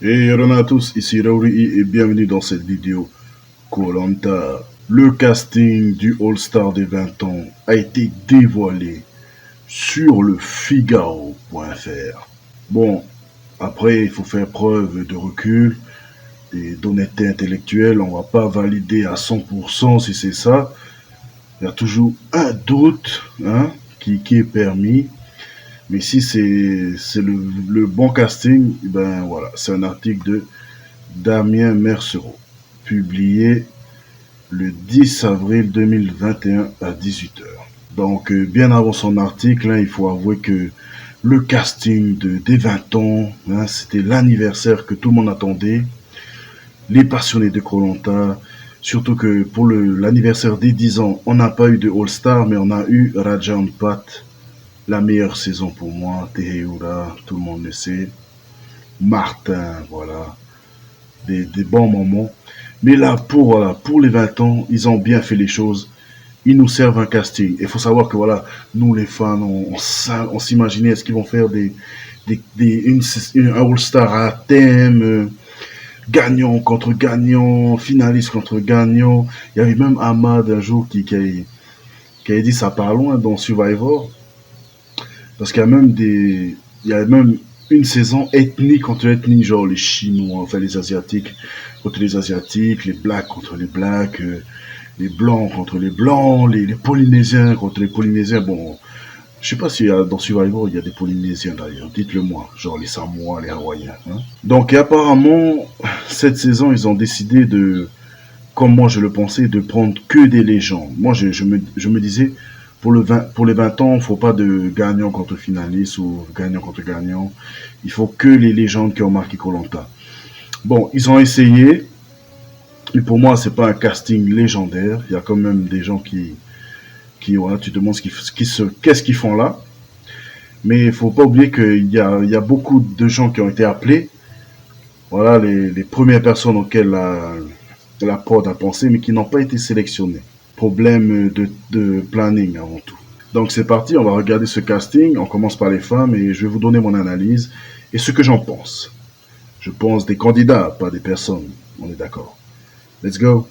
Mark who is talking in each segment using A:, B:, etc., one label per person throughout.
A: Hey à tous, ici Raouri et bienvenue dans cette vidéo koh. Le casting du All-Star des 20 ans a été dévoilé sur le Figaro.fr. Bon, après il faut faire preuve de recul et d'honnêteté intellectuelle. On va pas valider à 100% si c'est ça. Il y a toujours un doute qui est permis. Mais si c'est le bon casting, ben voilà, c'est un article de Damien Mercereau, publié le 10 avril 2021 à 18h. Donc, bien avant son article, il faut avouer que le casting des 20 ans, c'était l'anniversaire que tout le monde attendait. Les passionnés de koh, surtout que pour l'anniversaire des 10 ans, on n'a pas eu de All-Star, mais on a eu Rajan Pat, la meilleure saison pour moi, Teheura, tout le monde le sait. Martin, voilà, des bons moments. Mais là, pour les 20 ans, ils ont bien fait les choses. Ils nous servent un casting. Il faut savoir que voilà, nous les fans, on s'imaginait est-ce qu'ils vont faire un All-Star à thème, gagnant contre gagnant, finaliste contre gagnant. Il y avait même Ahmad un jour qui a dit ça part loin dans Survivor. Parce il y a même une saison ethnie contre ethnie, genre les Chinois, enfin les Asiatiques contre les Asiatiques, les Blacks contre les Blacks, les Blancs contre les Blancs, les Polynésiens contre les Polynésiens. Bon, je sais pas si dans Survivor il y a des Polynésiens d'ailleurs, dites-le moi, genre les Samoa, les Hawaïens. Donc apparemment, cette saison, ils ont décidé de, comme moi je le pensais, de prendre que des légendes. Moi je me disais, pour les 20 ans, il ne faut pas de gagnant contre finaliste ou gagnant contre gagnant. Il faut que les légendes qui ont marqué koh. Bon, ils ont essayé, mais pour moi, c'est pas un casting légendaire. Il y a quand même des gens qui voilà, tu te demandes qu'est-ce qu'ils font là. Mais il ne faut pas oublier il y a beaucoup de gens qui ont été appelés. Voilà, les premières personnes auxquelles la prod a pensé, mais qui n'ont pas été sélectionnées. Problème de planning avant tout. Donc c'est parti, on va regarder ce casting. On commence par les femmes et je vais vous donner mon analyse et ce que j'en pense. Je pense des candidats, pas des personnes. On est d'accord. Let's go.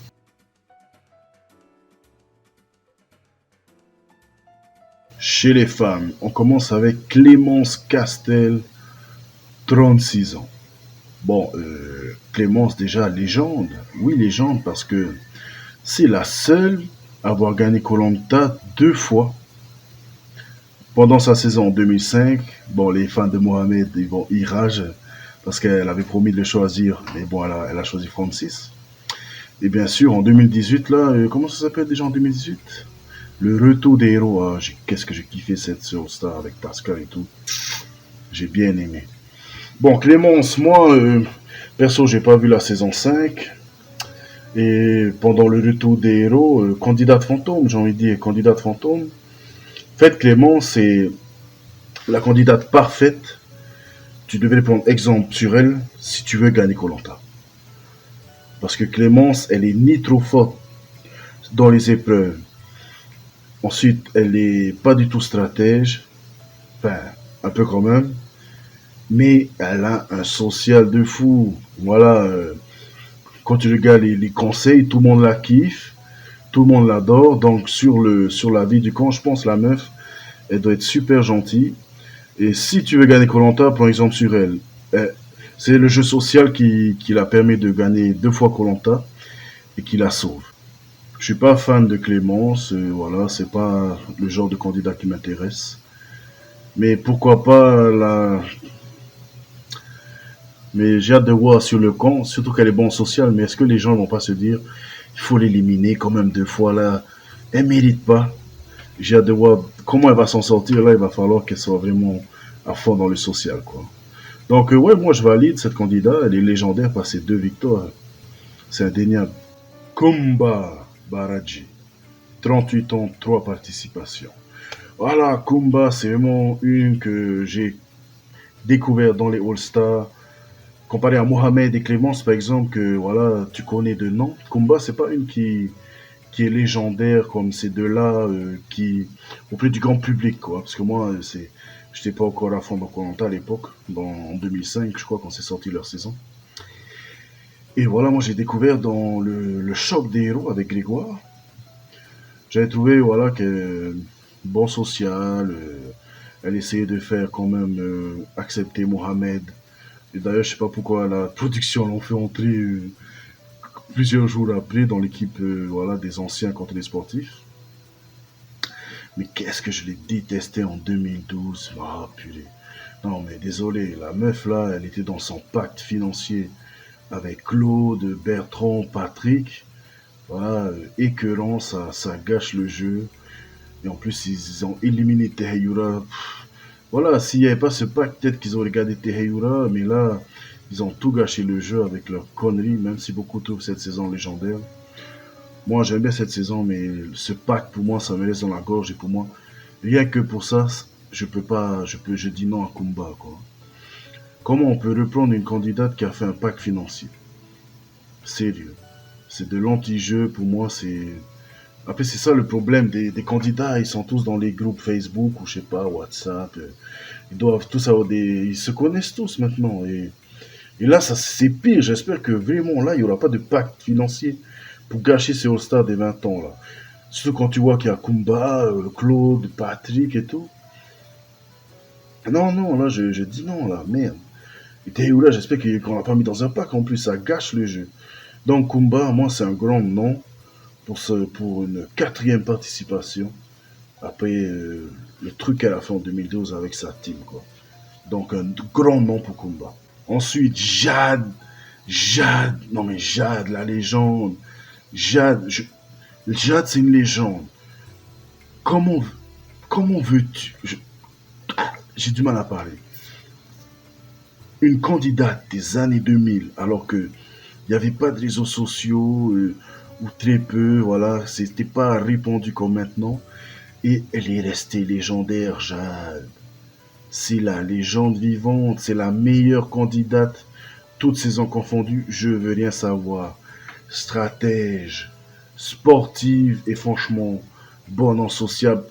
A: Chez les femmes, on commence avec Clémence Castel, 36 ans. Bon, Clémence déjà légende. Oui, légende parce que c'est la seule à avoir gagné koh deux fois. Pendant sa saison en 2005, bon, les fans de Mohamed, ils ragent parce qu'elle avait promis de le choisir, mais bon, elle a choisi Francis. Et bien sûr, en 2018, là, comment ça s'appelle déjà en 2018? Le retour des héros. Qu'est-ce que j'ai kiffé cette All-Star avec Pascal et tout. J'ai bien aimé. Bon, Clémence, moi, perso, j'ai pas vu la saison 5. Et pendant le retour des héros, candidate fantôme, j'ai envie de dire, candidate fantôme. En fait, Clémence, c'est la candidate parfaite. Tu devais prendre exemple sur elle si tu veux gagner koh. Parce que Clémence, elle est ni trop forte dans les épreuves. Ensuite, elle est pas du tout stratège. Enfin, un peu quand même. Mais elle a un social de fou. Voilà. Quand tu regardes les conseils, tout le monde la kiffe. Tout le monde l'adore. Donc, sur la vie du camp, je pense la meuf, elle doit être super gentille. Et si tu veux gagner koh, prends exemple sur elle. C'est le jeu social qui la permet de gagner deux fois koh et qui la sauve. Je suis pas fan de Clémence, voilà, c'est pas le genre de candidat qui m'intéresse. Mais pourquoi pas la. Mais j'ai hâte de voir sur le camp, surtout qu'elle est bonne sociale. Mais est-ce que les gens vont pas se dire, il faut l'éliminer quand même deux fois là. Elle mérite pas. J'ai hâte de voir comment elle va s'en sortir. Là, il va falloir qu'elle soit vraiment à fond dans le social, quoi. Donc, ouais, moi, je valide cette candidate. Elle est légendaire par ses deux victoires. C'est indéniable. Kumba Baraji, 38 ans, 3 participations. Voilà, Kumba, c'est vraiment une que j'ai découvert dans les All-Stars. Comparé à Mohamed et Clémence, par exemple, que voilà, tu connais de nom. Kumba, c'est pas une qui est légendaire comme ces deux-là, auprès du grand public, quoi. Parce que moi, je n'étais pas encore à fond dans koh à l'époque, en 2005, je crois, quand c'est sorti leur saison. Et voilà, moi j'ai découvert dans le choc des héros avec Grégoire. J'avais trouvé voilà que bon social, elle essayait de faire quand même accepter Mohamed. Et d'ailleurs, je sais pas pourquoi la production l'ont fait entrer plusieurs jours après dans l'équipe voilà des anciens contre les sportifs. Mais qu'est-ce que je l'ai détesté en 2012. Ah purée. Non mais désolé, la meuf là, elle était dans son pacte financier avec Claude, Bertrand, Patrick. Voilà, écœurant, ça gâche le jeu. Et en plus, ils ont éliminé Teheyura. Voilà, s'il n'y avait pas ce pack, peut-être qu'ils auraient gardé Teheyura, mais là, ils ont tout gâché le jeu avec leurs conneries, même si beaucoup trouvent cette saison légendaire. Moi, j'aime bien cette saison, mais ce pack, pour moi, ça me laisse dans la gorge, et pour moi, rien que pour ça, je peux pas, je dis non à Kumba, quoi. Comment on peut reprendre une candidate qui a fait un pack financier? Sérieux. C'est de l'anti-jeu, pour moi, c'est. Après, c'est ça le problème des candidats, ils sont tous dans les groupes Facebook ou je sais pas, WhatsApp. Ils doivent tous avoir des. Ils se connaissent tous maintenant. Et là, ça c'est pire. J'espère que vraiment là, il n'y aura pas de pacte financier pour gâcher ces All-Stars des 20 ans là. Surtout quand tu vois qu'il y a Kumba, Claude, Patrick et tout. Non, non, là, je dis non, là, merde. Et Théoula, j'espère qu'on l'a pas mis dans un pack en plus, ça gâche le jeu. Donc Kumba, moi, c'est un grand nom pour une quatrième participation. Après le truc qu'elle a fait en 2012 avec sa team, quoi. Donc un grand nom pour Kumba. Ensuite, Jade. Jade. Non mais Jade, la légende. Jade, Jade c'est une légende. Comment, comment veux-tu j'ai du mal à parler. Une candidate des années 2000, alors que il n'y avait pas de réseaux sociaux, ou très peu, voilà, c'était pas répandu comme maintenant. Et elle est restée légendaire, Jade. C'est la légende vivante, c'est la meilleure candidate, toutes saisons confondues, je veux rien savoir. Stratège, sportive et franchement bonne en sociable.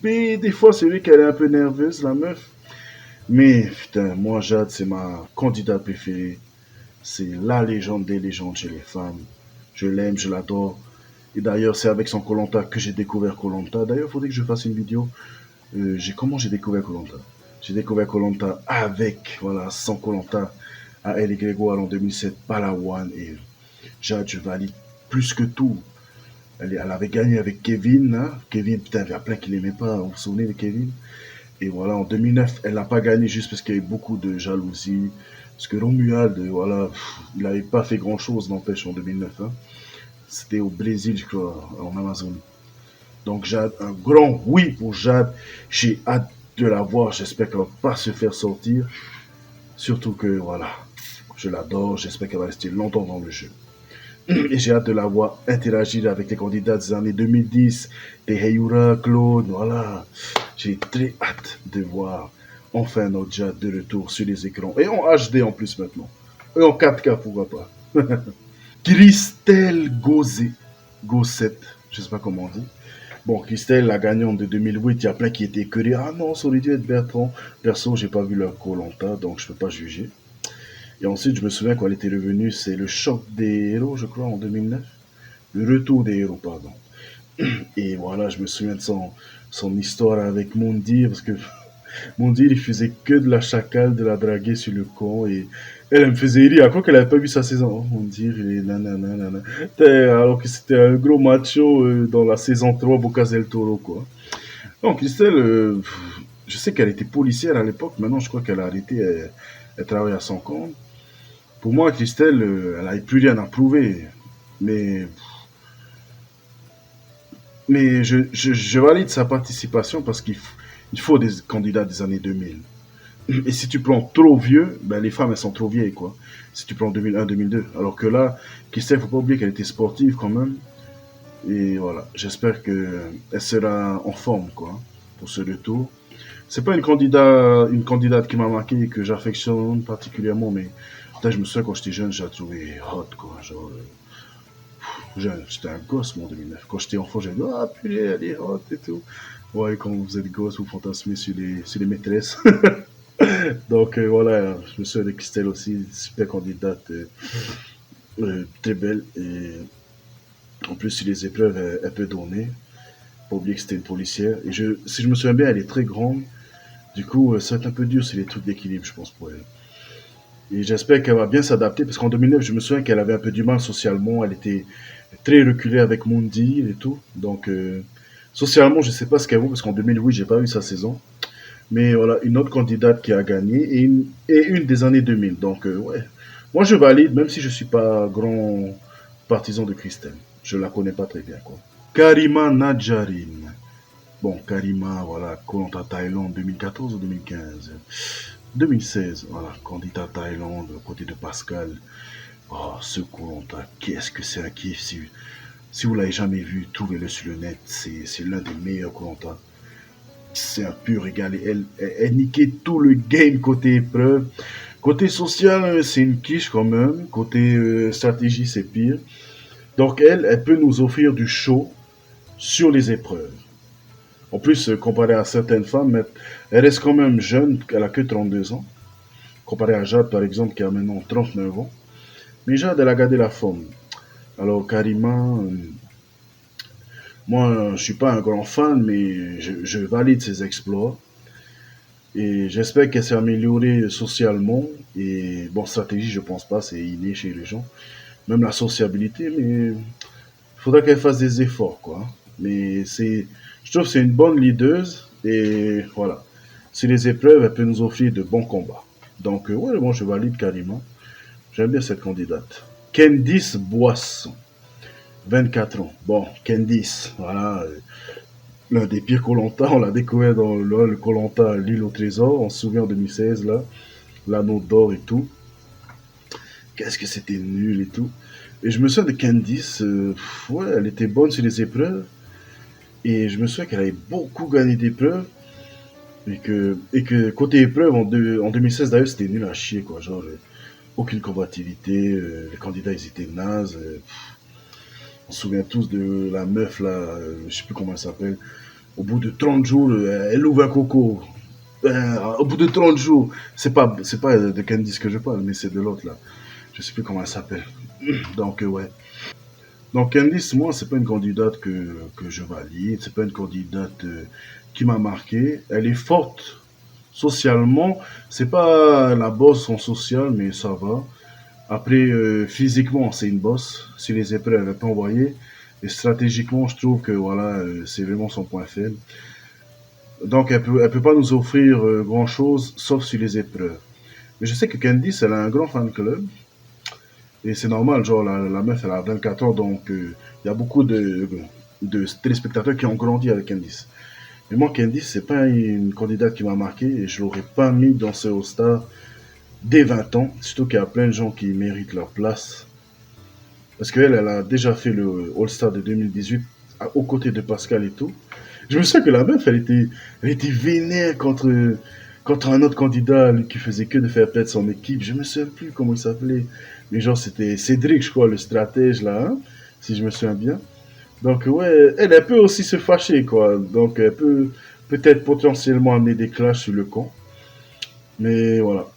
A: Mais des fois, c'est vrai qu'elle est un peu nerveuse, la meuf. Mais putain, moi, Jade, c'est ma candidate préférée. C'est la légende des légendes chez les femmes. Je l'aime, je l'adore. Et d'ailleurs, c'est avec son Colanta que j'ai découvert Colanta. D'ailleurs, il faudrait que je fasse une vidéo. Comment j'ai découvert Colanta? J'ai découvert Colanta avec, voilà, sans Colanta à Elle et Grégoire en 2007, Palawan. Et Jade, je valide plus que tout. Elle avait gagné avec Kevin. Hein. Kevin, putain, il y a plein qui l'aimait pas. Vous vous souvenez de Kevin? Et voilà, en 2009, elle n'a pas gagné juste parce qu'il y avait beaucoup de jalousie. Parce que Romuald, voilà, il n'avait pas fait grand-chose, n'empêche, en 2009. Hein. C'était au Brésil, je crois, en Amazonie. Donc, Jade, un grand oui pour Jade. J'ai hâte de la voir. J'espère qu'elle ne va pas se faire sortir. Surtout que, voilà, je l'adore. J'espère qu'elle va rester longtemps dans le jeu. Et j'ai hâte de la voir interagir avec les candidats des années 2010, des Heyura, Claude, voilà. J'ai très hâte de voir enfin notre Jade de retour sur les écrans. Et en HD en plus maintenant. Et en 4K, pourquoi pas. Christelle Gauzet. Gosset, je sais pas comment on dit. Bon, Christelle, la gagnante de 2008, il y a plein qui étaient écœurés. Ah non, ça aurait dû être Bertrand. Perso, j'ai pas vu leur Colanta, donc je peux pas juger. Et ensuite, je me souviens quand elle était revenue, c'est le choc des héros, je crois, en 2009. Le retour des héros, pardon. Et voilà, je me souviens de son histoire avec Mondir, parce que Mondir, il faisait que de la chacale, de la draguer sur le con, et elle me faisait rire, alors qu'elle n'avait pas vu sa saison. Oh, Mondir, il est nanana, nanana. Alors que c'était un gros macho dans la saison 3, Bocas del Toro, quoi. Donc, Christelle, je sais qu'elle était policière à l'époque, maintenant je crois qu'elle a arrêté, elle travaille à son compte. Pour moi, Christelle, elle n'avait plus rien à prouver. Mais, mais je valide sa participation parce il faut des candidats des années 2000. Et si tu prends trop vieux, ben les femmes, elles sont trop vieilles, quoi. Si tu prends 2001, 2002. Alors que là, Christelle, faut pas oublier qu'elle était sportive quand même. Et voilà, j'espère qu'elle sera en forme, quoi, pour ce retour. C'est pas une candidate qui m'a marqué et que j'affectionne particulièrement, mais putain, je me souviens quand j'étais jeune, je la trouvais hot, quoi. Genre, j'étais un gosse, moi, en 2009. Quand j'étais enfant, j'avais dit, ah, purée, elle est hot et tout. Ouais, quand vous êtes gosse, vous fantasmez sur les maîtresses. Donc, voilà, je me souviens de Christelle aussi, super candidate. très belle. Et en plus, sur les épreuves, elle peut donner. Pas oublier que c'était une policière. Et si je me souviens bien, elle est très grande. Du coup, ça va être un peu dur sur les trucs d'équilibre, je pense, pour elle. Et j'espère qu'elle va bien s'adapter, parce qu'en 2009, je me souviens qu'elle avait un peu du mal socialement. Elle était très reculée avec Mundi et tout. Donc, socialement, je sais pas ce qu'elle vaut, parce qu'en 2008, j'ai pas eu sa saison. Mais voilà, une autre candidate qui a gagné, et une des années 2000. Donc, ouais. Moi, je valide, même si je suis pas grand partisan de Christelle. Je la connais pas très bien, quoi. Karima Nadjarine. Bon, Karima, voilà, Koh-Lanta Thaïlande 2014 ou 2015? 2016, voilà, candidat Thaïlande, aux côtés de Pascal. Oh, ce Koh-Lanta, qu'est-ce que c'est un kiff. Si vous l'avez jamais vu, trouvez-le sur le net. C'est l'un des meilleurs Koh-Lanta. C'est un pur régal. Et elle niquait tout le game côté épreuve. Côté social, c'est une quiche quand même. Côté stratégie, c'est pire. Donc elle peut nous offrir du show sur les épreuves. En plus, comparé à certaines femmes, elle reste quand même jeune, elle a que 32 ans. Comparé à Jade, par exemple, qui a maintenant 39 ans. Mais Jade, elle a gardé la forme. Alors, Karima, moi, je suis pas un grand fan, mais je valide ses exploits. Et j'espère qu'elle s'est améliorée socialement. Et bon, stratégie, je pense pas, c'est inné chez les gens. Même la sociabilité, mais il faudra qu'elle fasse des efforts, quoi. Mais je trouve que c'est une bonne leaduse. Et voilà. Si les épreuves, elle peut nous offrir de bons combats. Donc, ouais, moi, je valide carrément. J'aime bien cette candidate. Candice Boisson, 24 ans. Bon, Candice, voilà, l'un des pires Colanta. On l'a découvert dans le Colanta L'île au trésor. On se souvient en 2016, là, l'anneau d'or et tout. Qu'est-ce que c'était nul et tout. Et je me souviens de Candice, ouais, elle était bonne sur les épreuves. Et je me souviens qu'elle avait beaucoup gagné d'épreuves. Et que côté épreuve, en 2016 d'ailleurs, c'était nul à chier, quoi. Genre, aucune combativité, les candidats ils étaient nazes. On se souvient tous de la meuf là, je sais plus comment elle s'appelle. Au bout de 30 jours, elle ouvre un coco. Au bout de 30 jours, c'est pas de Candice que je parle, mais c'est de l'autre là. Je sais plus comment elle s'appelle. Donc, ouais. Donc, Candice, moi, c'est pas une candidate que je valide. C'est pas une candidate qui m'a marqué. Elle est forte socialement. C'est pas la bosse en social, mais ça va. Après, physiquement, c'est une bosse. Si les épreuves, elle peut envoyer. Et stratégiquement, je trouve que voilà, c'est vraiment son point faible. Donc, elle peut pas nous offrir grand-chose, sauf sur les épreuves. Mais je sais que Candice, elle a un grand fan club. Et c'est normal, genre, la meuf, elle a 24 ans, donc il y a beaucoup de téléspectateurs qui ont grandi avec Candice. Mais moi, Candice, c'est pas une candidate qui m'a marqué et je l'aurais pas mis dans ce All-Star dès 20 ans. Surtout qu'il y a plein de gens qui méritent leur place. Parce qu'elle, elle a déjà fait le All-Star de 2018 aux côtés de Pascal et tout. Je me souviens que la meuf, elle était vénère contre un autre candidat lui, qui faisait que de faire perdre son équipe. Je me souviens plus comment il s'appelait. Mais genre, c'était Cédric, je crois, le stratège là, hein, si je me souviens bien. Donc, ouais, elle peut aussi se fâcher, quoi. Donc, elle peut peut-être potentiellement amener des clashs sur le camp. Mais voilà.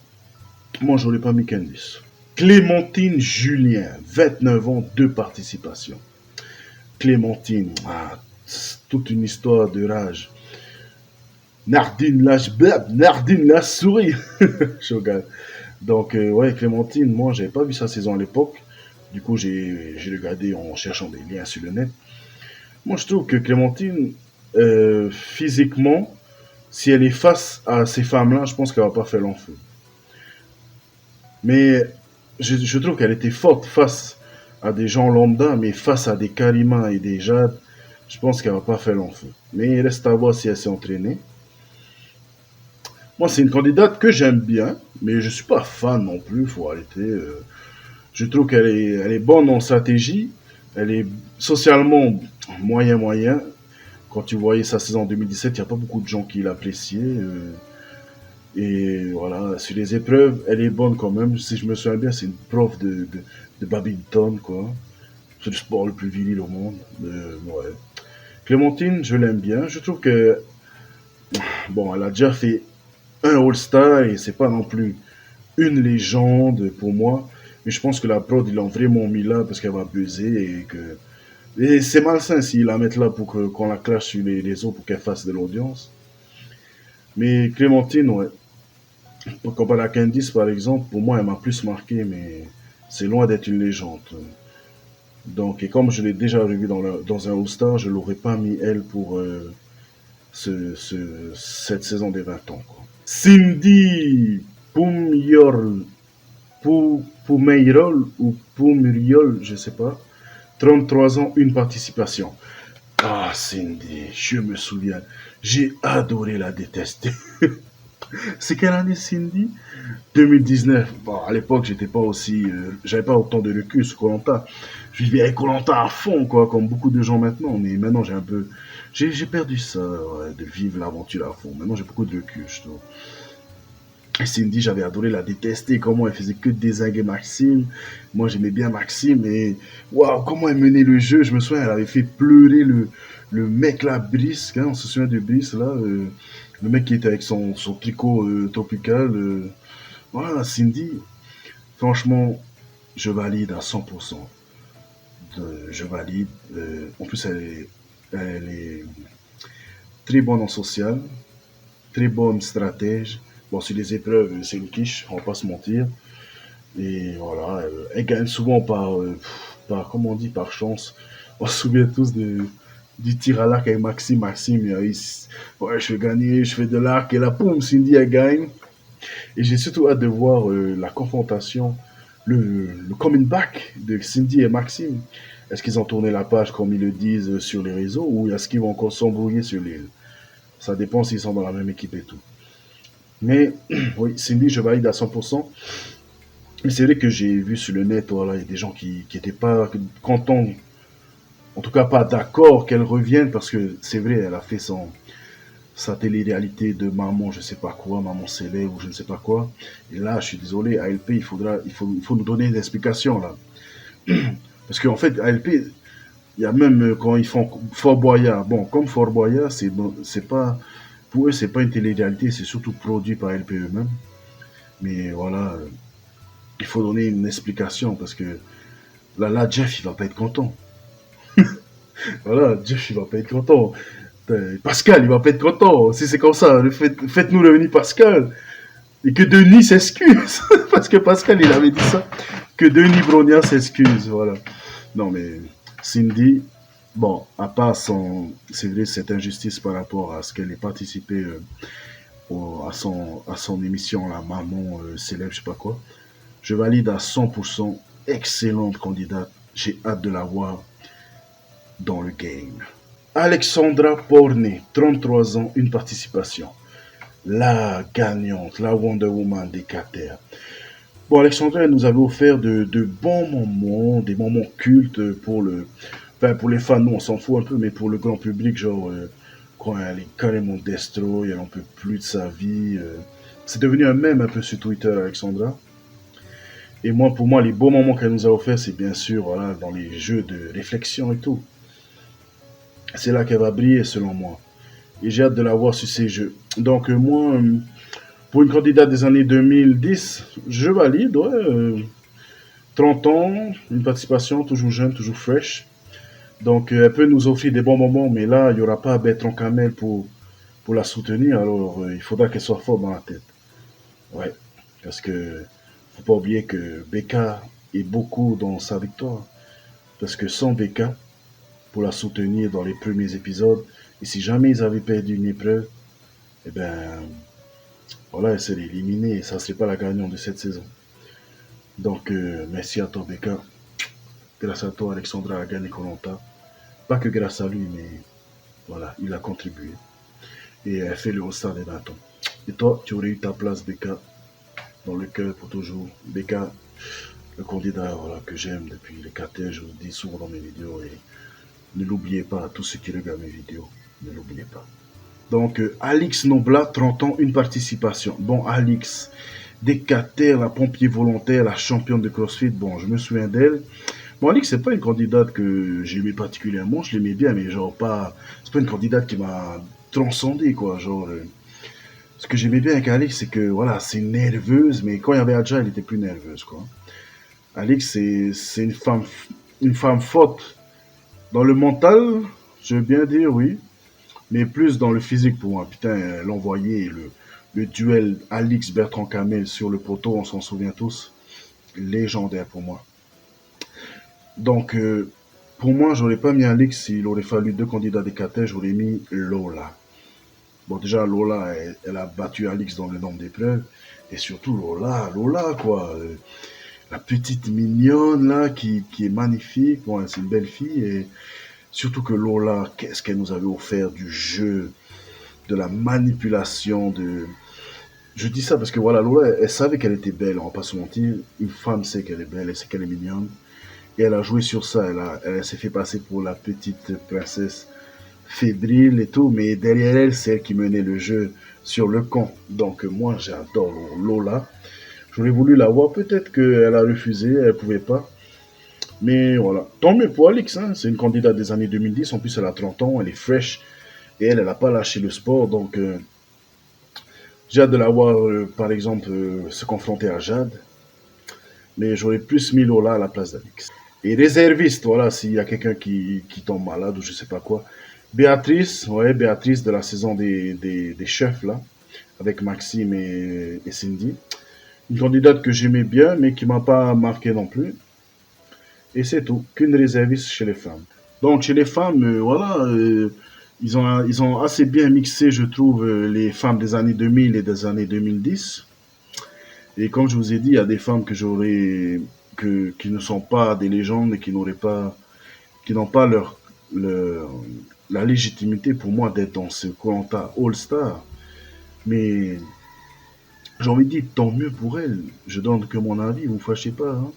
A: Moi, j'aurais pas mis Candice. Clémentine Julien, 29 ans, 2 participations. Clémentine, toute une histoire de rage. Nardine la souris. Shogun. Donc, ouais, Clémentine, moi, j'avais pas vu sa saison à l'époque. Du coup, j'ai regardé en cherchant des liens sur le net. Moi, je trouve que Clémentine, physiquement, si elle est face à ces femmes-là, je pense qu'elle va pas faire l'enfeu. Mais je trouve qu'elle était forte face à des gens lambda, mais face à des Karima et des Jade, je pense qu'elle va pas faire l'enfeu. Mais il reste à voir si elle s'est entraînée. Moi, c'est une candidate que j'aime bien, mais je suis pas fan non plus, faut arrêter. Je trouve elle est bonne en stratégie, elle est socialement moyen. Quand tu voyais sa saison en 2017, il n'y a pas beaucoup de gens qui l'appréciaient. Et voilà, sur les épreuves, elle est bonne quand même. Si je me souviens bien, c'est une prof de badminton, quoi. C'est le sport le plus viril au monde. Ouais. Clémentine, je l'aime bien. Je trouve que, bon, elle a déjà fait un All-Star et c'est pas non plus une légende pour moi. Mais je pense que la prod, ils l'ont vraiment mis là parce qu'elle va buzzer et que. Et c'est malsain s'ils la mettent là pour qu'on la clash sur les réseaux pour qu'elle fasse de l'audience. Mais Clémentine, ouais. Pour comparer à Candice, par exemple, pour moi, elle m'a plus marqué, mais c'est loin d'être une légende. Donc, et comme je l'ai déjà revu dans un All-Star, je l'aurais pas mis elle pour cette saison des 20 ans, quoi. Cindy Pumyorl, Pumeyrol ou Pumuriol, je sais pas. 33 ans, une participation. Ah, Cindy, je me souviens. J'ai adoré la détester. C'est quelle année, Cindy? 2019. Bon, à l'époque, j'étais pas aussi, j'avais pas autant de recul sur Colanta. Je vivais avec Colanta à fond, quoi, comme beaucoup de gens maintenant. Mais maintenant, j'ai perdu ça, ouais, de vivre l'aventure à fond. Maintenant, j'ai beaucoup de recul, je trouve. Et Cindy, j'avais adoré la détester, comment elle faisait que désinguer Maxime. Moi, j'aimais bien Maxime et waouh, comment elle menait le jeu. Je me souviens, elle avait fait pleurer le mec là, Brice, hein, on se souvient de Brice là, le mec qui était avec son tricot tropical. Voilà, Cindy, franchement, je valide à 100%. Je valide. En plus, elle est très bonne en social, très bonne stratège. Bon, sur les épreuves, c'est une quiche, on va pas se mentir. Et voilà, elle gagne souvent comment on dit, par chance. On se souvient tous du tir à l'arc avec Maxime. Maxime, ouais, je vais gagner, je fais de l'arc, et là, poum, Cindy, elle gagne. Et j'ai surtout hâte de voir la confrontation, le coming back de Cindy et Maxime. Est-ce qu'ils ont tourné la page comme ils le disent sur les réseaux ou est-ce qu'ils vont encore s'embrouiller sur l'île? Ça dépend s'ils sont dans la même équipe et tout. Mais oui, Cindy, je valide à 100%. Mais c'est vrai que j'ai vu sur le net, voilà, il y a des gens qui n'étaient pas contents, en tout cas pas d'accord qu'elle revienne parce que c'est vrai, elle a fait sa télé-réalité de maman, je sais pas quoi, maman célèbre ou je ne sais pas quoi. Et là, je suis désolé, ALP, il faut nous donner une explication là. Parce qu'en fait, ALP, il y a même quand ils font Fort Boyard. Bon, comme Fort Boyard, c'est pas, pour eux, c'est pas une télé-réalité, c'est surtout produit par LP eux-mêmes. Mais voilà, il faut donner une explication parce que là, Jeff, il va pas être content. Voilà, Jeff, il va pas être content. Pascal, il va pas être content. Si c'est comme ça, faites-nous revenir Pascal. Et que Denis s'excuse. Parce que Pascal, il avait dit ça. Que Denis Brognard s'excuse. Voilà. Non, mais Cindy, bon, à part c'est vrai, cette injustice par rapport à ce qu'elle ait participé à son émission, la Maman célèbre, je sais pas quoi, je valide à 100%. Excellente candidate. J'ai hâte de la voir dans le game. Alexandra Porné, 33 ans, une participation. La gagnante, la Wonder Woman des Cater. Bon, Alexandra, elle nous avait offert de bons moments, des moments cultes pour les fans, nous on s'en fout un peu, mais pour le grand public, genre, quand elle est carrément destroy, elle n'en peut plus de sa vie. C'est devenu un mème un peu sur Twitter, Alexandra. Et moi, pour moi, les beaux moments qu'elle nous a offerts, c'est bien sûr, voilà, dans les jeux de réflexion et tout. C'est là qu'elle va briller, selon moi. Et j'ai hâte de la voir sur ces jeux. Donc, moi, pour une candidate des années 2010, je valide, ouais. 30 ans, une participation, toujours jeune, toujours fresh. Donc, elle peut nous offrir des bons moments, mais là, il n'y aura pas Bertrand Camel pour la soutenir. Alors, il faudra qu'elle soit forte dans la tête. Ouais. Parce que, faut pas oublier que Becca est beaucoup dans sa victoire. Parce que sans Becca, pour la soutenir dans les premiers épisodes, et si jamais ils avaient perdu une épreuve, eh ben, voilà, elle serait éliminée et ça ne serait pas la gagnante de cette saison. Donc, merci à toi, Becca. Grâce à toi, Alexandra a gagné Colanta. Pas que grâce à lui, mais voilà, il a contribué. Et elle fait le All-Star des 20 ans. Et toi, tu aurais eu ta place, Becca, dans le cœur pour toujours. Becca, le candidat voilà, que j'aime depuis les 4 je vous dis souvent dans mes vidéos. Et ne l'oubliez pas, tous ceux qui regardent mes vidéos, ne l'oubliez pas. Donc, Alix Nobla, 30 ans, une participation. Bon, Alix, Decater, la pompier volontaire, la championne de CrossFit, bon, je me souviens d'elle. Bon, Alix, c'est pas une candidate que j'aimais particulièrement, je l'aimais bien, mais genre pas... C'est pas une candidate qui m'a transcendé, quoi, genre... ce que j'aimais bien avec Alix, c'est que, voilà, c'est nerveuse, mais quand il y avait Adja, elle était plus nerveuse, quoi. Alix, c'est une femme forte dans le mental, je veux bien dire, oui, mais plus dans le physique pour moi. Putain, l'envoyer, le duel Alix-Bertrand Camel sur le poteau, on s'en souvient tous, légendaire pour moi. Donc, pour moi, j'aurais pas mis Alix s'il aurait fallu deux candidats des KT, j'aurais mis Lola. Bon, déjà, Lola, elle a battu Alix dans le nombre d'épreuves. Et surtout, Lola, quoi. La petite mignonne, là, qui est magnifique. Bon, c'est une belle fille. Et surtout que Lola, qu'est-ce qu'elle nous avait offert du jeu, de la manipulation, de... Je dis ça parce que voilà, Lola, elle savait qu'elle était belle, on va pas se mentir. Une femme sait qu'elle est belle, elle sait qu'elle est mignonne. Et elle a joué sur ça, elle s'est fait passer pour la petite princesse fébrile et tout, mais derrière elle, c'est elle qui menait le jeu sur le camp. Donc moi, j'adore Lola. J'aurais voulu la voir, peut-être qu'elle a refusé, elle pouvait pas. Mais voilà, tant mieux pour Alix, hein. C'est une candidate des années 2010, en plus elle a 30 ans, elle est fraîche, et elle n'a pas lâché le sport, donc j'ai hâte de la voir, par exemple, se confronter à Jade, mais j'aurais plus mis Lola à la place d'Alix. Et réserviste, voilà, s'il y a quelqu'un qui tombe malade ou je sais pas quoi. Béatrice, ouais, Béatrice de la saison des chefs, là, avec Maxime et Cindy. Une candidate que j'aimais bien, mais qui m'a pas marqué non plus. Et c'est tout, qu'une réserviste chez les femmes. Donc, chez les femmes, voilà, ils ont assez bien mixé, je trouve, les femmes des années 2000 et des années 2010. Et comme je vous ai dit, il y a des femmes qui ne sont pas des légendes et qui n'ont pas leur, la légitimité pour moi d'être dans ce Koh-Lanta All-Star. Mais j'ai envie de dire, tant mieux pour elle. Je donne que mon avis, vous ne fâchez pas, hein.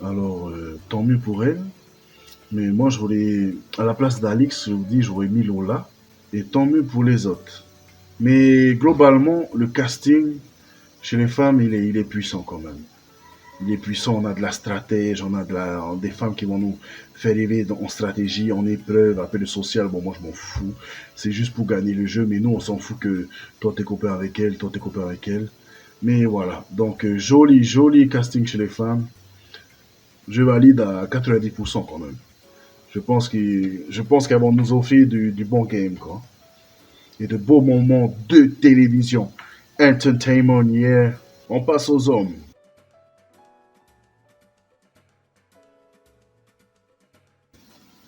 A: Alors, tant mieux pour elle. Mais moi, à la place d'Alix, je vous dis, j'aurais mis Lola. Et tant mieux pour les autres. Mais globalement, le casting chez les femmes, il est puissant quand même. Il est puissant, on a de la stratège, des femmes qui vont nous faire rêver en stratégie, en épreuve, un peu de social. Bon, moi, je m'en fous. C'est juste pour gagner le jeu, mais nous, on s'en fout que toi, t'es copain avec elle, toi, t'es copain avec elle. Mais voilà. Donc, joli casting chez les femmes. Je valide à 90% quand même. Je pense qu'elles vont nous offrir du bon game, quoi. Et de beaux moments de télévision. Entertainment, yeah. On passe aux hommes.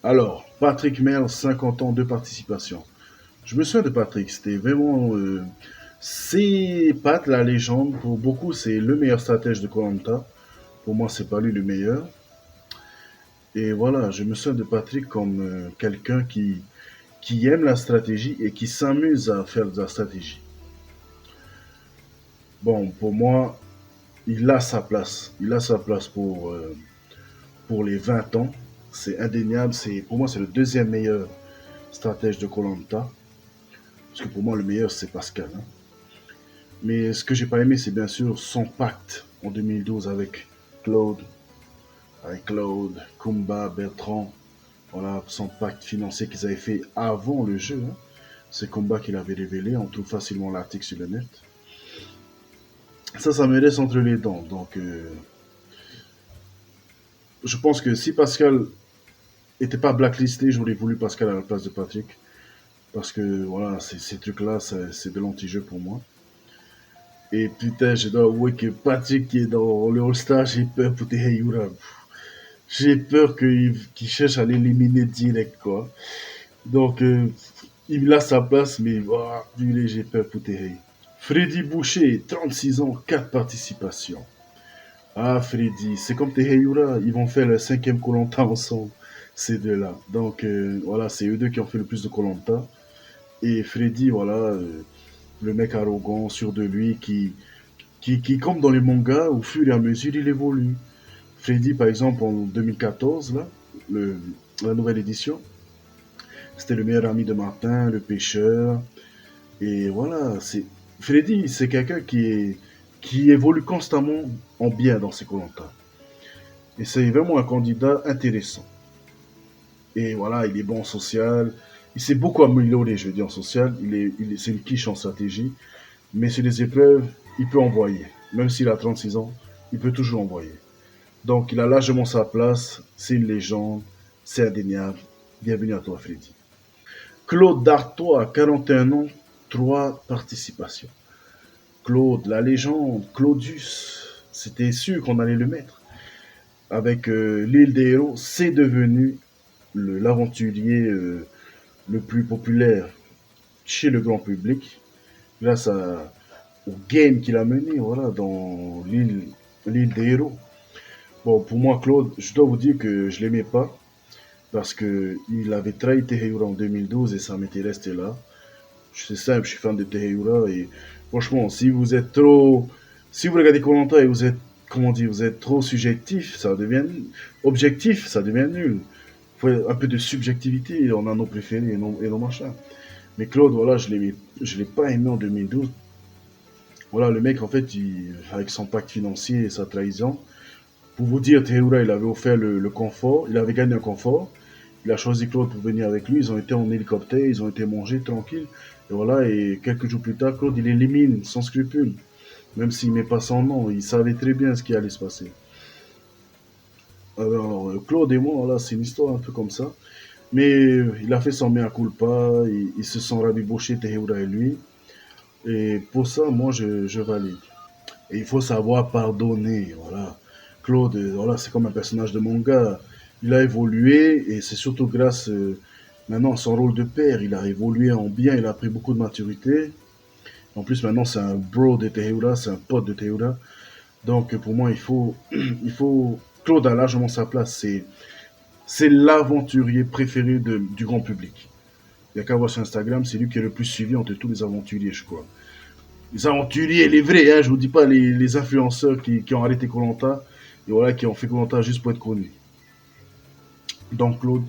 A: Alors, Patrick Merle, 50 ans de participation. Je me souviens de Patrick, c'était vraiment... c'est Pat, la légende. Pour beaucoup, c'est le meilleur stratège de Koh. Pour moi, c'est pas lui le meilleur. Et voilà, je me souviens de Patrick comme quelqu'un qui aime la stratégie et qui s'amuse à faire de la stratégie. Bon, pour moi, il a sa place. Il a sa place pour les 20 ans. C'est indéniable. Pour moi, c'est le deuxième meilleur stratège de Koh. Parce que pour moi, le meilleur, c'est Pascal, hein. Mais ce que j'ai pas aimé, c'est bien sûr son pacte en 2012 Claude, avec Claude, Kumba, Bertrand. Voilà, son pacte financier qu'ils avaient fait avant le jeu, hein. C'est Kumba qui l'avait révélé. On trouve facilement l'article sur le net. Ça me laisse entre les dents. Donc, je pense que si Pascal n'était pas blacklisté, j'aurais voulu Pascal à la place de Patrick. Parce que, voilà, ces trucs-là, c'est de l'anti-jeu pour moi. Et putain, je dois avouer que Patrick qui est dans le All-Star, j'ai peur pour Teheyura. J'ai peur qu'il cherche à l'éliminer direct, quoi. Donc, il a sa place, mais j'ai peur pour Tehey. Freddy Boucher, 36 ans, 4 participations. Ah, Freddy, c'est comme Teheyura, ils vont faire le cinquième Koh ensemble, ces deux-là. Donc, voilà, c'est eux deux qui ont fait le plus de Koh. Et Freddy, voilà, le mec arrogant, sûr de lui, qui, comme dans les mangas, au fur et à mesure, il évolue. Freddy, par exemple, en 2014, là, la nouvelle édition, c'était le meilleur ami de Martin, le pêcheur. Et voilà, Freddy, c'est quelqu'un qui évolue constamment en bien dans ses commentaires. Et c'est vraiment un candidat intéressant. Et voilà, il est bon en social. Il s'est beaucoup amélioré, je veux dire, en social. C'est une quiche en stratégie. Mais sur les épreuves, il peut envoyer. Même s'il a 36 ans, il peut toujours envoyer. Donc, il a largement sa place. C'est une légende. C'est indéniable. Bienvenue à toi, Freddy. Claude Dartois, 41 ans, 3 participations. Claude, la légende, Claudius, c'était sûr qu'on allait le mettre. Avec l'île des héros, c'est devenu l'aventurier le plus populaire chez le grand public, grâce au game qu'il a mené voilà, dans l'île des héros. Bon, pour moi, Claude, je dois vous dire que je l'aimais pas, parce qu'il avait trahi Teheiura en 2012 et ça m'était resté là. C'est simple, je suis fan de Teheiura et franchement, si vous regardez Koh et vous êtes, comment dire, vous êtes trop subjectif, ça devient objectif, ça devient nul. Il faut un peu de subjectivité, on a nos préférés et nos machins. Mais Claude, voilà, je l'ai pas aimé en 2012. Voilà, le mec, en fait, avec son pacte financier et sa trahison, pour vous dire, Teheiura, il avait offert le confort, il avait gagné un confort. Il a choisi Claude pour venir avec lui. Ils ont été en hélicoptère, ils ont été mangés tranquille. Et voilà, et quelques jours plus tard, Claude, il élimine sans scrupule. Même s'il met pas son nom, il savait très bien ce qui allait se passer. Alors, Claude et moi, voilà, c'est une histoire un peu comme ça. Mais il a fait son mea culpa, ils se sont rabibochés, Tehura et lui. Et pour ça, moi, je valide. Et il faut savoir pardonner, voilà. Claude, voilà, c'est comme un personnage de manga. Il a évolué et c'est surtout grâce maintenant à son rôle de père. Il a évolué en bien, il a pris beaucoup de maturité. En plus, maintenant, c'est un bro de Tehura, c'est un pote de Tehura. Donc, pour moi, il faut. Claude a largement sa place. C'est l'aventurier préféré du grand public. Il n'y a qu'à voir sur Instagram, c'est lui qui est le plus suivi entre tous les aventuriers, je crois. Les aventuriers, les vrais, hein, je vous dis pas les influenceurs qui ont arrêté Colanta et voilà, qui ont fait Colanta juste pour être connus. Donc, Claude,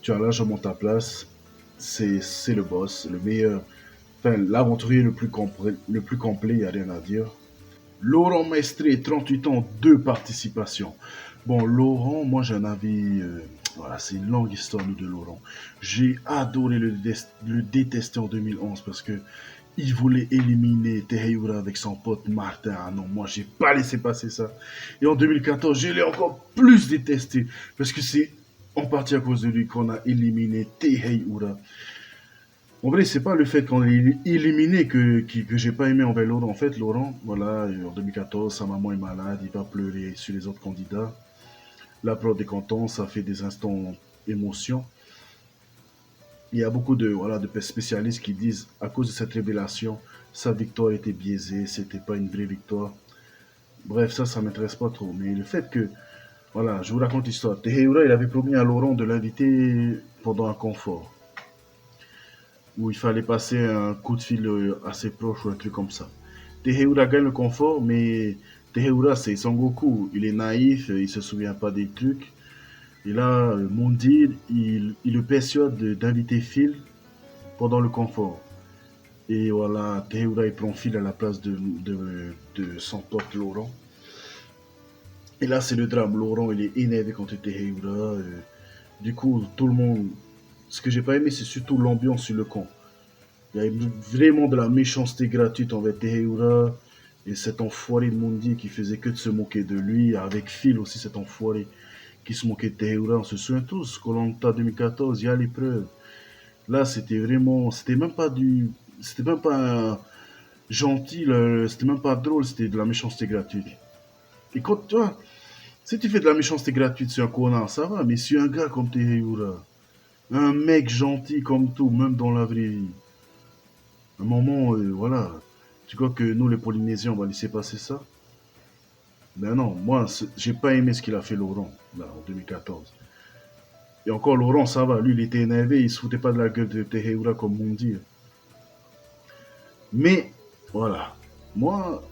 A: tu as largement ta place. C'est le boss, le meilleur. Enfin, l'aventurier le plus complet, il n'y a rien à dire. Laurent Maestré, 38 ans, 2 participations. Bon, Laurent, moi j'ai un avis. Voilà, c'est une longue histoire de Laurent. J'ai adoré le détester en 2011 parce que il voulait éliminer Teheiura avec son pote Martin. Ah non, moi j'ai pas laissé passer ça. Et en 2014, je l'ai encore plus détesté parce que c'est en partie à cause de lui qu'on a éliminé Teheiura. En vrai, c'est pas le fait qu'on l'ait éliminé que j'ai pas aimé envers Laurent. En fait, Laurent, voilà, en 2014, sa maman est malade, il va pleurer sur les autres candidats. La preuve des cantons, ça fait des instants émotion. Il y a beaucoup de, voilà, de spécialistes qui disent, à cause de cette révélation, sa victoire était biaisée, c'était pas une vraie victoire. Bref, ça m'intéresse pas trop. Mais le fait que, voilà, je vous raconte l'histoire. Teheiura, il avait promis à Laurent de l'inviter pendant un confort, où il fallait passer un coup de fil assez proche ou un truc comme ça. Teheiura gagne le confort, mais Teheiura, c'est Son Goku. Il est naïf, il se souvient pas des trucs. Et là, Mondi, il le persuade d'inviter Phil pendant le confort. Et voilà, Teheiura, il prend Phil à la place de son pote Laurent. Et là, c'est le drame. Laurent, il est énervé contre Teheiura. Du coup, tout le monde. Ce que j'ai pas aimé, c'est surtout l'ambiance sur le camp. Il y a vraiment de la méchanceté gratuite envers Teheiura. Et cet enfoiré de Mundi qui faisait que de se moquer de lui. Avec Phil aussi, cet enfoiré qui se moquait de Teheiura. On se souvient tous, Koh-Lanta 2014, il y a l'épreuve. Là, c'était vraiment. C'était même pas du. C'était même pas gentil, c'était même pas drôle, c'était de la méchanceté gratuite. Et quand tu vois, si tu fais de la méchanceté gratuite sur un connard, ça va, mais sur un gars comme Teheiura, un mec gentil comme tout, même dans la vraie vie, un moment, voilà, tu crois que nous, les Polynésiens, on va laisser passer ça? Ben non, moi, j'ai pas aimé ce qu'il a fait Laurent, là, en 2014. Et encore, Laurent, ça va, lui, il était énervé, il se foutait pas de la gueule de Teheiura comme on dit. Mais, voilà, moi,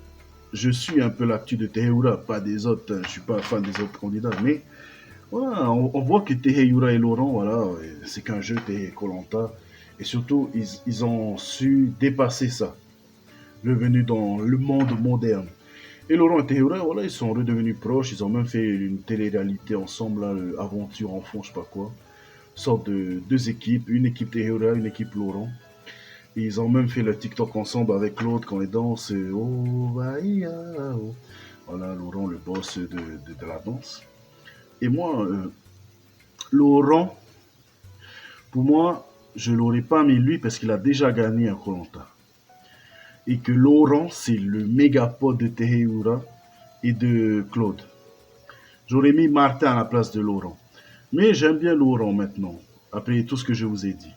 A: je suis un peu l'actu de Teheiura, pas des autres, hein, je suis pas fan des autres candidats, mais voilà, on voit que Teheiura et Laurent, voilà, c'est qu'un jeu, Tehei Koh-Lanta, et surtout, ils ont su dépasser ça, revenus dans le monde moderne. Et Laurent et Teheiura, voilà, ils sont redevenus proches, ils ont même fait une télé-réalité ensemble, là, Aventure Enfant, je sais pas quoi, sorte de deux équipes, une équipe Teheiura, une équipe Laurent. Et ils ont même fait le TikTok ensemble avec l'autre quand ils dansent. Oh, bah, oh. Voilà, Laurent, le boss de la danse. Et moi, Laurent, pour moi, je l'aurais pas mis lui parce qu'il a déjà gagné un koh. Et que Laurent, c'est le méga pote de Teheura et de Claude. J'aurais mis Martin à la place de Laurent. Mais j'aime bien Laurent maintenant, après tout ce que je vous ai dit.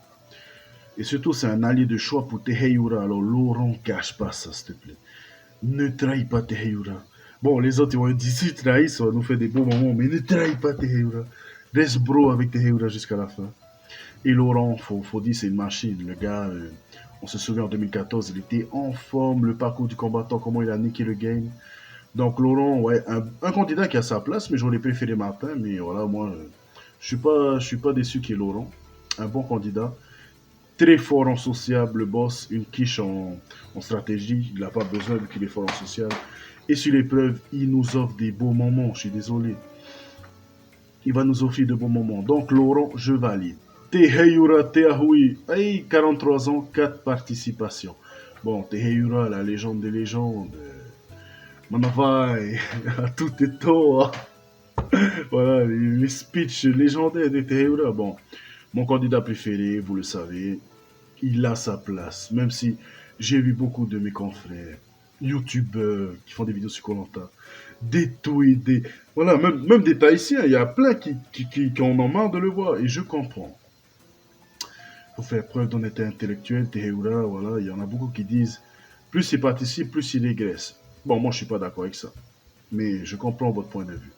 A: Et surtout, c'est un allié de choix pour Teheura. Alors Laurent, cache pas ça, s'il te plaît. Ne trahis pas Teheura. Bon, les autres, ils vont dire si trahis, ça va nous faire des beaux moments, mais ne trahis pas Teheura. Reste bro avec Teheura jusqu'à la fin. Et Laurent, faut dire, c'est une machine. Le gars, on se souvient en 2014, il était en forme, le parcours du combattant, comment il a niqué le game. Donc Laurent, ouais, un candidat qui a sa place, mais j'aurais préféré Martin. Mais voilà, moi, je suis pas déçu qu'il y ait Laurent. Un bon candidat, très fort en sociable, le boss, une quiche en stratégie. Il n'a pas besoin vu qu'il est fort en social. Et sur l'épreuve, il nous offre des beaux moments. Je suis désolé. Il va nous offrir de beaux moments. Donc Laurent, je valide. Teheyura Teahui, hey, 43 ans, 4 participations. Bon, Teheyura, la légende des légendes. Manavai, tout est tôt. Voilà, les speeches légendaires de Teheyura. Bon, mon candidat préféré, vous le savez, il a sa place. Même si j'ai vu beaucoup de mes confrères, youtubeurs qui font des vidéos sur koh des tweets, des... Voilà, même des Tahitiens, il y a plein qui en ont marre de le voir. Et je comprends. Il faut faire preuve d'honnêteté intellectuelle. Tehura, voilà, il y en a beaucoup qui disent plus il participe, plus il régresse. Bon, moi, je suis pas d'accord avec ça. Mais je comprends votre point de vue.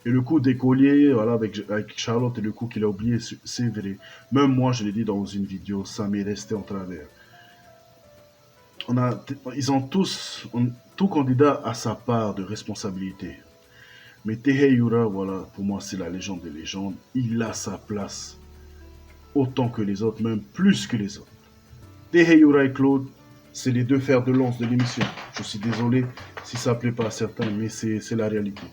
A: Et le coup d'écolier, voilà, avec Charlotte et le coup qu'il a oublié, c'est vrai. Même moi, je l'ai dit dans une vidéo, ça m'est resté en travers. On a, ils ont tous, tout candidat a sa part de responsabilité. Mais Teheyura, voilà, pour moi, c'est la légende des légendes. Il a sa place autant que les autres, même plus que les autres. Teheyura et Claude, c'est les deux fers de lance de l'émission. Je suis désolé si ça ne plaît pas à certains, mais c'est la réalité.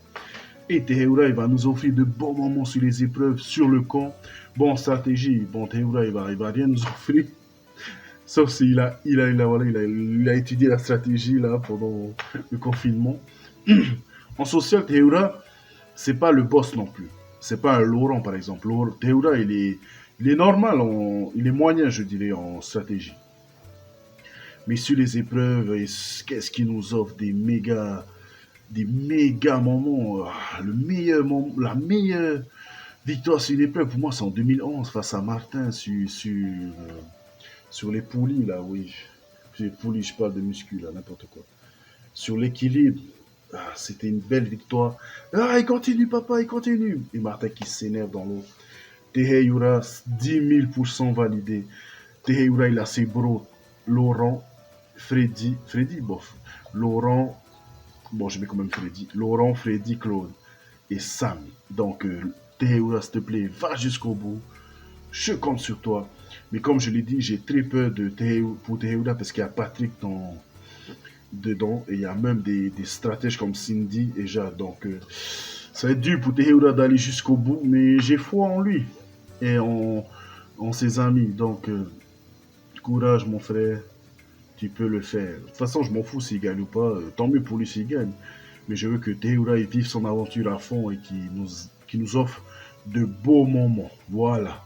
A: Et Teheyura, il va nous offrir de bons moments sur les épreuves, sur le camp. Bon, stratégie, bon, Teheyura, il va rien nous offrir. Sauf s'il il a étudié la stratégie là, pendant le confinement. En social, Teheyura, c'est pas le boss non plus. C'est pas un Laurent, par exemple. Tehura, il est normal, il est moyen, je dirais, en stratégie. Mais sur les épreuves, qu'est-ce qui nous offre des méga moments. Le meilleur moment, la meilleure victoire sur l'épreuve, pour moi, c'est en 2011 face à Martin sur les poulies, là, oui. Sur les poulies, je parle de muscu, là, n'importe quoi. Sur l'équilibre, c'était une belle victoire. Ah, il continue, papa, il continue. Et Martin qui s'énerve dans l'eau. Teheyura, 10 000% validé. Teheyura, il a ses bros. Laurent, Freddy, bof. Laurent, bon, je mets quand même Freddy. Laurent, Freddy, Claude et Sam. Donc, Teheyura, s'il te plaît, va jusqu'au bout. Je compte sur toi. Mais comme je l'ai dit, j'ai très peur pour Teheyura parce qu'il y a Patrick dedans et il y a même des stratèges comme Cindy et Jade. Donc, ça va être dur pour Teheyura d'aller jusqu'au bout, mais j'ai foi en lui et en ses amis. Donc, courage, mon frère, tu peux le faire. De toute façon, je m'en fous s'il gagne ou pas. Tant mieux pour lui s'il gagne. Mais je veux que Tehura vive son aventure à fond et qu'il nous offre de beaux moments. Voilà.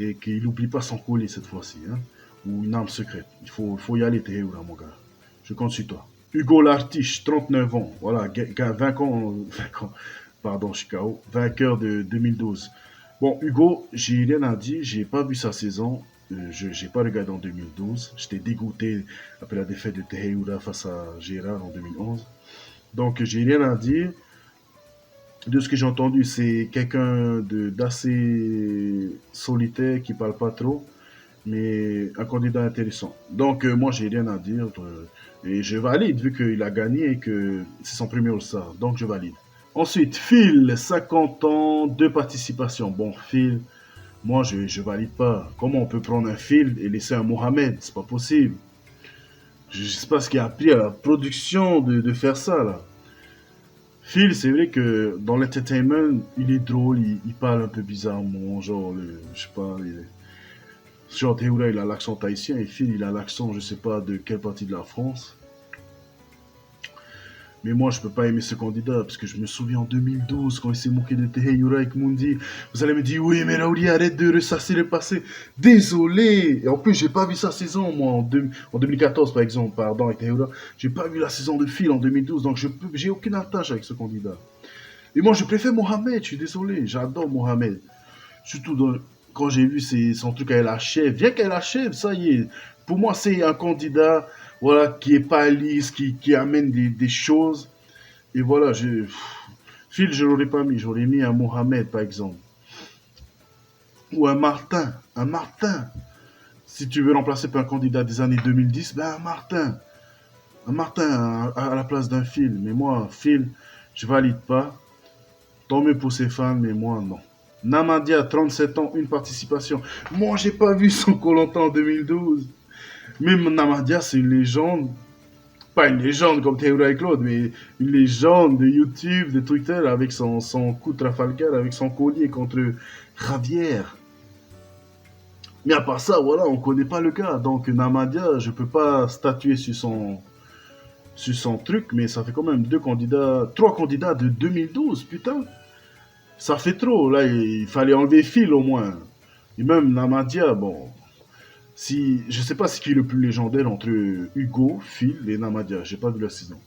A: Et qu'il n'oublie pas son collier cette fois-ci. Hein, ou une arme secrète. Il faut y aller, Tehura, mon gars. Je compte sur toi. Hugo Lartiche, 39 ans. Voilà, pardon, Chicago. Vainqueur de 2012. Bon, Hugo, j'ai rien à dire. J'ai pas vu sa saison. Je n'ai pas regardé en 2012. J'étais dégoûté après la défaite de Tehura face à Gérard en 2011. Donc, j'ai rien à dire. De ce que j'ai entendu, c'est quelqu'un d'assez solitaire qui parle pas trop, mais un candidat intéressant. Donc, moi, j'ai rien à dire. Et je valide vu qu'il a gagné et que c'est son premier All-Star. Donc, je valide. Ensuite, Phil, 50 ans, 2 participations. Bon, Phil, moi, je valide pas. Comment on peut prendre un Phil et laisser un Mohamed? C'est pas possible. Je sais pas ce qui a appris à la production de faire ça, là. Phil, c'est vrai que dans l'entertainment, il est drôle, il parle un peu bizarrement, genre, je sais pas, genre Théoura, il a l'accent tahitien et Phil, il a l'accent, je sais pas de quelle partie de la France. Mais moi, je peux pas aimer ce candidat, parce que je me souviens en 2012, quand il s'est moqué de Teheyura avec Mundi, vous allez me dire, oui, mais Raouli, arrête de ressasser le passé. Désolé. Et en plus, j'ai pas vu sa saison, moi, en 2014, par exemple, pardon, avec Teheyura. J'ai pas vu la saison de Phil en 2012, donc j'ai aucune attache avec ce candidat. Et moi, je préfère Mohamed, je suis désolé, j'adore Mohamed. Surtout quand j'ai vu son truc avec la chèvre. Bien qu'elle la chèvre, ça y est. Pour moi, c'est un candidat voilà, qui est pas lisse, qui amène des choses. Et voilà, Phil, je l'aurais pas mis. J'aurais mis un Mohamed, par exemple. Ou un Martin. Un Martin. Si tu veux remplacer par un candidat des années 2010, ben un Martin. Un Martin à la place d'un Phil. Mais moi, Phil, je valide pas. Tant mieux pour ses fans, mais moi, non. Namadia, 37 ans, une participation. Moi, j'ai pas vu son koh en 2012. Même Namadia, c'est une légende. Pas une légende comme Théoura et Claude, mais une légende de YouTube, de Twitter, avec son coup de Trafalgar, avec son collier contre Javier. Mais à part ça, voilà, on connaît pas le cas. Donc Namadia, je peux pas statuer sur son truc, mais ça fait quand même trois candidats de 2012, putain. Ça fait trop, là, il fallait enlever Phil au moins. Et même Namadia, bon, je sais pas ce qui est le plus légendaire entre Hugo, Phil et Namadia. J'ai pas vu la saison.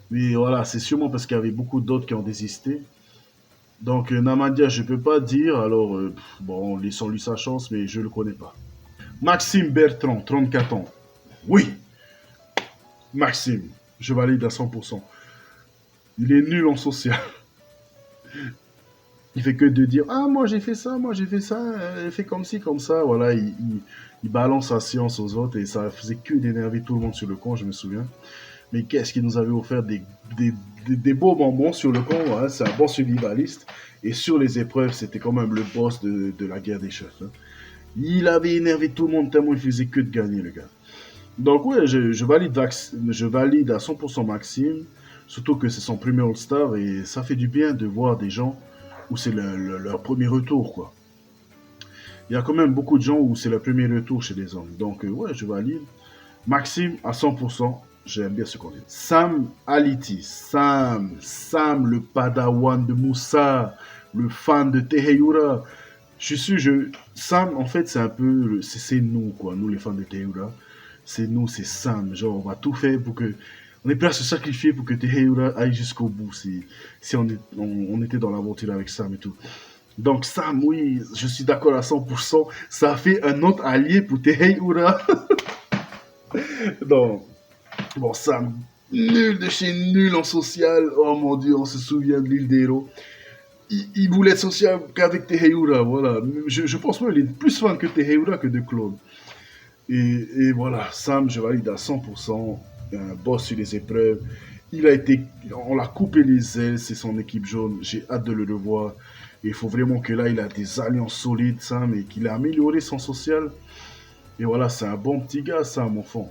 A: Mais voilà, c'est sûrement parce qu'il y avait beaucoup d'autres qui ont désisté. Donc Namadia, je peux pas dire. Alors, bon, laissons-lui sa chance, mais je le connais pas. Maxime Bertrand, 34 ans. Oui, Maxime, je valide à 100%. Il est nul en social. Il fait que de dire ah moi j'ai fait ça, fait comme ci comme ça, voilà, il balance sa science aux autres et ça faisait que d'énerver tout le monde sur le camp, je me souviens. Mais qu'est-ce qu'il nous avait offert des beaux bonbons sur le camp, hein, c'est un bon survivaliste et sur les épreuves c'était quand même le boss de la guerre des chefs. Hein. Il avait énervé tout le monde tellement il faisait que de gagner le gars. Donc ouais, je valide à 100% Maxime, surtout que c'est son premier All-Star et ça fait du bien de voir des gens où c'est leur premier retour, quoi. Il y a quand même beaucoup de gens où c'est le premier retour chez les hommes. Donc, ouais, je valide. Maxime, à 100%, j'aime bien ce qu'on dit. Sam Aliti, Sam, le padawan de Moussa, le fan de Teheyura. Je suis sûr, Sam, en fait, c'est un peu, c'est nous, quoi, nous les fans de Teheyura. C'est nous, c'est Sam. Genre, on va tout faire pour que on est prêt à se sacrifier pour que Teheyura aille jusqu'au bout si on était dans l'aventure avec Sam et tout. Donc Sam, oui, je suis d'accord à 100%. Ça fait un autre allié pour Teheyura. Donc, bon, Sam, nul de chez nul en social. Oh mon Dieu, on se souvient de l'île des héros. Il voulait être social qu'avec Teheyura, voilà. Je pense qu'il est plus fan que Teheyura que de Claude. Et voilà, Sam, je valide à 100%. Un boss sur les épreuves. On l'a coupé les ailes, c'est son équipe jaune. J'ai hâte de le revoir. Il faut vraiment que là, il a des alliances solides, Sam, et qu'il a amélioré son social. Et voilà, c'est un bon petit gars, Sam, mon fond.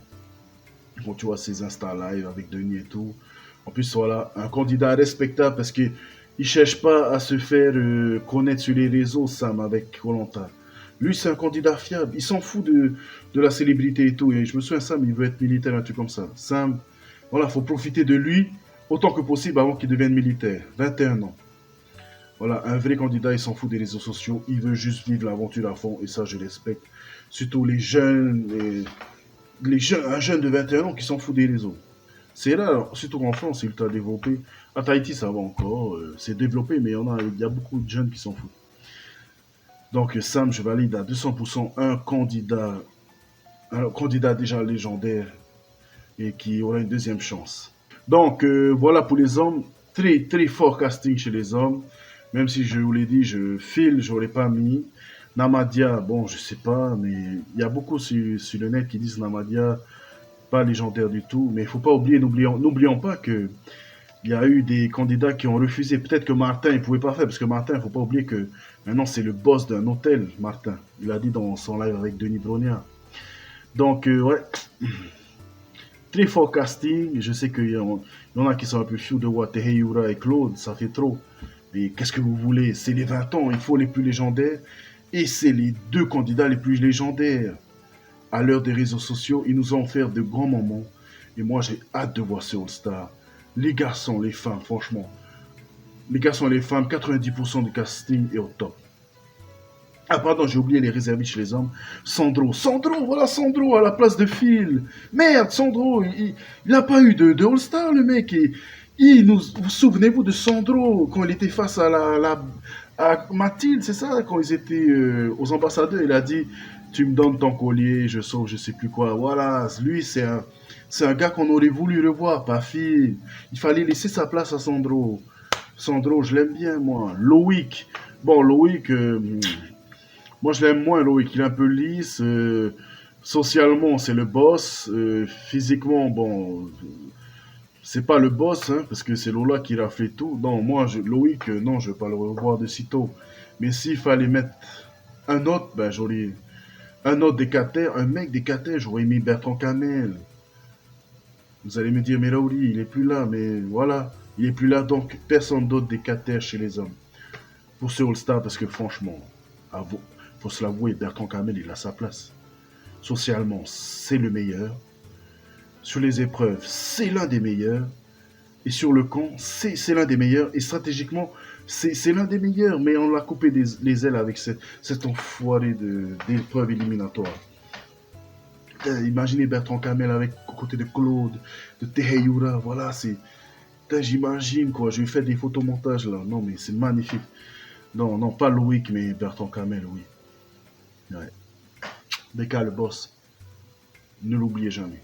A: Quand tu vois ses Insta live avec Denis et tout. En plus, voilà, un candidat respectable parce qu'il ne cherche pas à se faire connaître sur les réseaux, Sam, avec Koh-Lanta. Lui, c'est un candidat fiable. Il s'en fout de la célébrité et tout. Et je me souviens, Sam, il veut être militaire, un truc comme ça. Sam, voilà, faut profiter de lui autant que possible avant qu'il devienne militaire. 21 ans. Voilà, un vrai candidat, il s'en fout des réseaux sociaux. Il veut juste vivre l'aventure à fond. Et ça, je respecte. Surtout les jeunes, un jeune de 21 ans qui s'en fout des réseaux. C'est là, surtout en France, c'est ultra développé. À Tahiti, ça va encore. C'est développé, mais il y a beaucoup de jeunes qui s'en foutent. Donc Sam, je valide à 200% un candidat déjà légendaire et qui aura une deuxième chance. Donc voilà pour les hommes, très très fort casting chez les hommes. Même si je vous l'ai dit, j'aurais pas mis. Namadia, bon, je sais pas, mais il y a beaucoup sur le net qui disent Namadia, pas légendaire du tout. Mais il faut pas oublier, n'oublions pas que il y a eu des candidats qui ont refusé. Peut-être que Martin, il ne pouvait pas faire, parce que Martin, il ne faut pas oublier que maintenant, c'est le boss d'un hôtel, Martin. Il a dit dans son live avec Denis Brognard. Donc, ouais, très fort casting. Je sais qu'il y en a qui sont un peu fous de voir Teheyura et Claude, ça fait trop. Mais qu'est-ce que vous voulez? C'est les 20 ans, il faut les plus légendaires. Et c'est les deux candidats les plus légendaires. À l'heure des réseaux sociaux, ils nous ont offert de grands moments. Et moi, j'ai hâte de voir ce All-Star. Les garçons, les femmes, franchement. Les garçons et les femmes, 90% du casting est au top. Ah pardon, j'ai oublié les réservistes chez les hommes. Sandro, voilà Sandro à la place de Phil. Merde, Sandro, il n'a pas eu de All-Star, le mec. Vous souvenez-vous de Sandro quand il était face à Mathilde, c'est ça, quand ils étaient aux ambassadeurs, il a dit, tu me donnes ton collier, je sauve, je sais plus quoi. Voilà, lui, c'est un gars qu'on aurait voulu revoir, pas Phil. Il fallait laisser sa place à Sandro. Sandro, je l'aime bien, moi. Loïc. Bon, Loïc, moi, je l'aime moins, Loïc. Il est un peu lisse. Socialement, c'est le boss. Physiquement, bon, c'est pas le boss, hein, parce que c'est Lola qui a fait tout. Non, moi, Loïc, non, je vais pas le revoir de sitôt. Mais s'il fallait mettre un autre, ben, j'aurais. Un autre des Cater, un mec des Cater, j'aurais mis Bertrand Camel. Vous allez me dire, mais Raouli, il est plus là, mais voilà. Il est plus là, donc personne d'autre des Cater chez les hommes. Pour ce All-Star, parce que franchement, faut se l'avouer, Bertrand Camel, il a sa place. Socialement, c'est le meilleur. Sur les épreuves, c'est l'un des meilleurs. Et sur le camp, c'est l'un des meilleurs. Et stratégiquement, c'est l'un des meilleurs. Mais on l'a coupé les ailes avec cet enfoiré d'épreuves éliminatoires. Imaginez Bertrand Camel avec aux côtés de Claude, de Teheyura. Voilà, c'est. J'imagine quoi. Je vais faire des photomontages là. Non, mais c'est magnifique. Non, non, pas Loïc, mais Bertrand Camel, oui. Ouais. Beka, le boss. Ne l'oubliez jamais.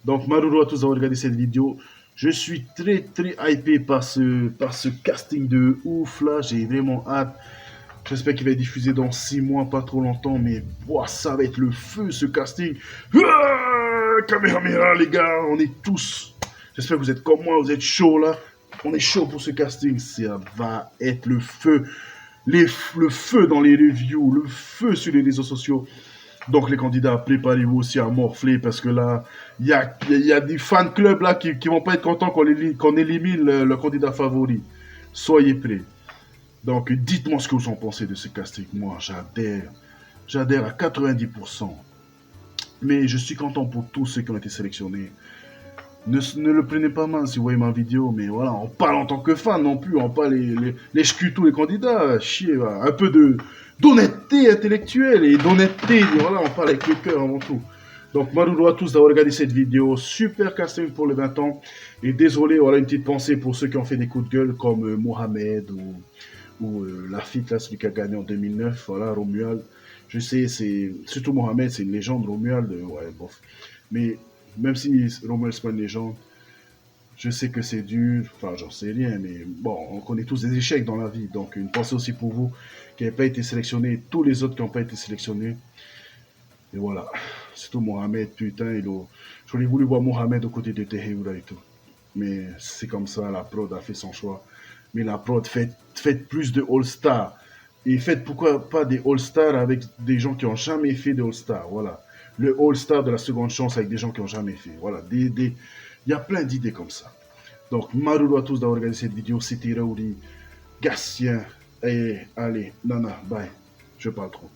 A: Donc, Maruru à tous d'avoir regardé cette vidéo. Je suis très hypé par ce casting de ouf là. J'ai vraiment hâte. J'espère qu'il va être diffusé dans 6 mois, pas trop longtemps. Mais boah, ça va être le feu ce casting. Kamehameha les gars, on est tous. J'espère que vous êtes comme moi, vous êtes chaud là. On est chaud pour ce casting. Ça va être le feu. Le feu dans les reviews, le feu sur les réseaux sociaux. Donc les candidats, préparez-vous aussi à morfler parce que là, il y a des fan clubs là qui vont pas être contents qu'on élimine le candidat favori. Soyez prêts. Donc dites-moi ce que vous en pensez de ce casting. Moi, j'adhère à 90%. Mais je suis content pour tous ceux qui ont été sélectionnés. Ne le prenez pas mal si vous voyez ma vidéo, mais voilà, on parle en tant que fan non plus, on parle les tous les candidats, chier, voilà. Un peu d'honnêteté intellectuelle et d'honnêteté, voilà, on parle avec le cœur avant tout. Donc, Maruru à tous d'avoir regardé cette vidéo, super casting pour les 20 ans, et désolé, voilà une petite pensée pour ceux qui ont fait des coups de gueule comme Mohamed ou Lafitte, là, celui qui a gagné en 2009, voilà, Romuald. Je sais, surtout Mohamed, c'est une légende, Romuald, ouais, bof. Mais même si Romuald c'est pas une légende, je sais que c'est dur, enfin j'en sais rien, mais bon, on connaît tous des échecs dans la vie, donc une pensée aussi pour vous qui n'avez pas été sélectionnés, tous les autres qui n'ont pas été sélectionnés, et voilà, surtout Mohamed, putain, j'aurais voulu voir Mohamed aux côtés de Teheyura et tout, mais c'est comme ça, la prod a fait son choix, mais la prod fait plus de All-Star, et faites pourquoi pas des All-Star avec des gens qui n'ont jamais fait de All-Star, voilà. Le All-Star de la seconde chance avec des gens qui n'ont jamais fait. Voilà, il y a plein d'idées comme ça. Donc, Maruru à tous d'avoir regardé cette vidéo. C'était Raouli, Gatien. Et allez, nana, bye. Je parle trop.